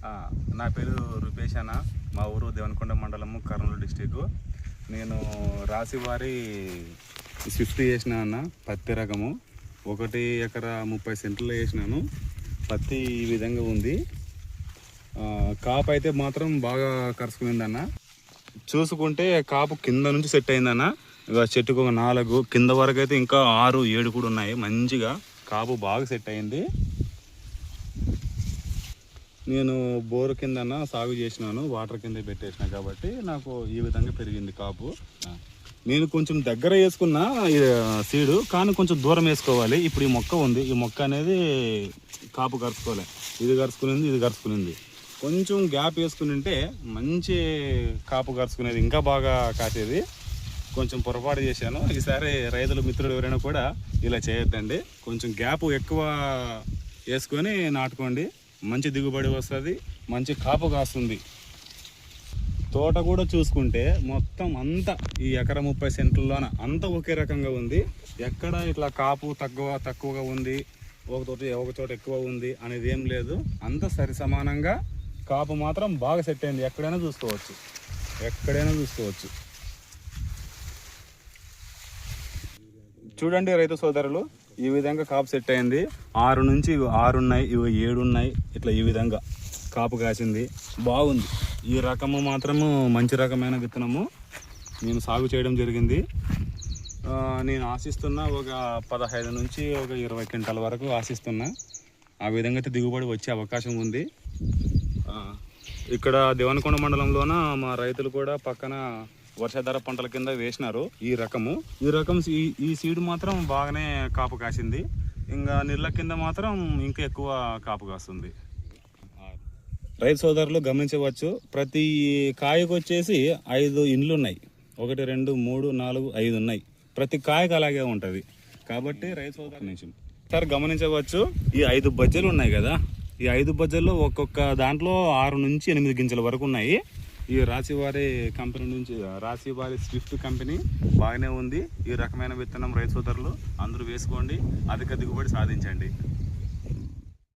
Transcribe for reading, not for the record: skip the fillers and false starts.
ఆ, నా పేరు రూపేష్ అన్న. మా ఊరు దేవనకొండ మండలము, కర్నూలు డిస్టిక్. నేను రాశివారి స్విఫ్ట్ వేసిన అన్న, పత్తి రకము. 1 ఎకరా 30 సెంట్లు వేసినాను. పత్తి ఈ విధంగా ఉంది. కాపు అయితే మాత్రం బాగా కరుచుకునిందన్న. చూసుకుంటే కాపు కింద నుంచి సెట్ అయిందన్న. ఇక చెట్టుకు 4, కింద వరకు అయితే ఇంకా 6, 7 కూడా ఉన్నాయి. మంచిగా కాపు బాగా సెట్ అయింది. నేను బోరు కిందన సాగు చేసినాను, వాటర్ కింద పెట్టేసిన కాబట్టి నాకు ఈ విధంగా పెరిగింది కాపు. నేను కొంచెం దగ్గర వేసుకున్న సీడు, కానీ కొంచెం దూరం వేసుకోవాలి. ఇప్పుడు ఈ మొక్క ఉంది, ఈ మొక్క అనేది కాపు కరుచుకోలే. ఇది కరుచుకునింది, ఇది కరుచుకునింది. కొంచెం గ్యాప్ వేసుకుని ఉంటే మంచి కాపు కరుచుకునేది, ఇంకా బాగా కాసేది. కొంచెం పొరపాటు చేశాను. ఈసారి రైతుల మిత్రులు ఎవరైనా కూడా ఇలా చేయొద్దండి. కొంచెం గ్యాప్ ఎక్కువ వేసుకొని నాటుకోండి. మంచి దిగుబడి వస్తుంది, మంచి కాపు కాస్తుంది. తోట కూడా చూసుకుంటే మొత్తం అంతా ఈ ఎకరా 30 సెంట్లలోన అంతా ఒకే రకంగా ఉంది. ఎక్కడ ఇట్లా కాపు తక్కువగా ఉంది, ఒక చోట ఎక్కువ ఉంది అనేది ఏం లేదు. అంతా సరి సమానంగా కాపు మాత్రం బాగా సెట్ అయింది. ఎక్కడైనా చూసుకోవచ్చు. చూడండి రైతు సోదరులు, ఈ విధంగా కాపు సెట్ అయింది. 6 నుంచి 6 ఉన్నాయి, 7 ఉన్నాయి. ఇట్లా ఈ విధంగా కాపు కాసింది, బాగుంది. ఈ రకము మాత్రము మంచి రకమైన విత్తనము నేను సాగు చేయడం జరిగింది. నేను ఆశిస్తున్నా ఒక 15 నుంచి ఒక 20 క్వింటాల వరకు ఆశిస్తున్నా. ఆ విధంగా అయితే దిగుబడి వచ్చే అవకాశం ఉంది. ఇక్కడ దేవనకొండ మండలంలోన మా రైతులు కూడా పక్కన వర్షాధార పంటల కింద వేసినారు ఈ రకం. ఈ సీడ్ మాత్రం బాగానే కాపు కాసింది. ఇంకా నీళ్ళ కింద మాత్రం ఇంకా ఎక్కువ కాపు కాస్తుంది. రైతు సోదరులు గమనించవచ్చు, ప్రతి కాయకు వచ్చేసి 5 ఇండ్లు ఉన్నాయి. 1, 2, 3, 4, 5 ఉన్నాయి. ప్రతి కాయకు అలాగే ఉంటుంది. కాబట్టి రైతు సోదరు నుంచి సార్ గమనించవచ్చు, ఈ 5 బజ్జలు ఉన్నాయి కదా, ఈ 5 బజ్జల్లో ఒక్కొక్క దాంట్లో 6 నుంచి 8 గింజల వరకు ఉన్నాయి. ఈ రాశివారి కంపెనీ నుంచి, రాశివారి స్విఫ్ట్ కంపెనీ బాగానే ఉంది. ఈ రకమైన విత్తనం రైతు సోదరులు అందరూ వేసుకోండి, అధిక దిగుబడి సాధించండి.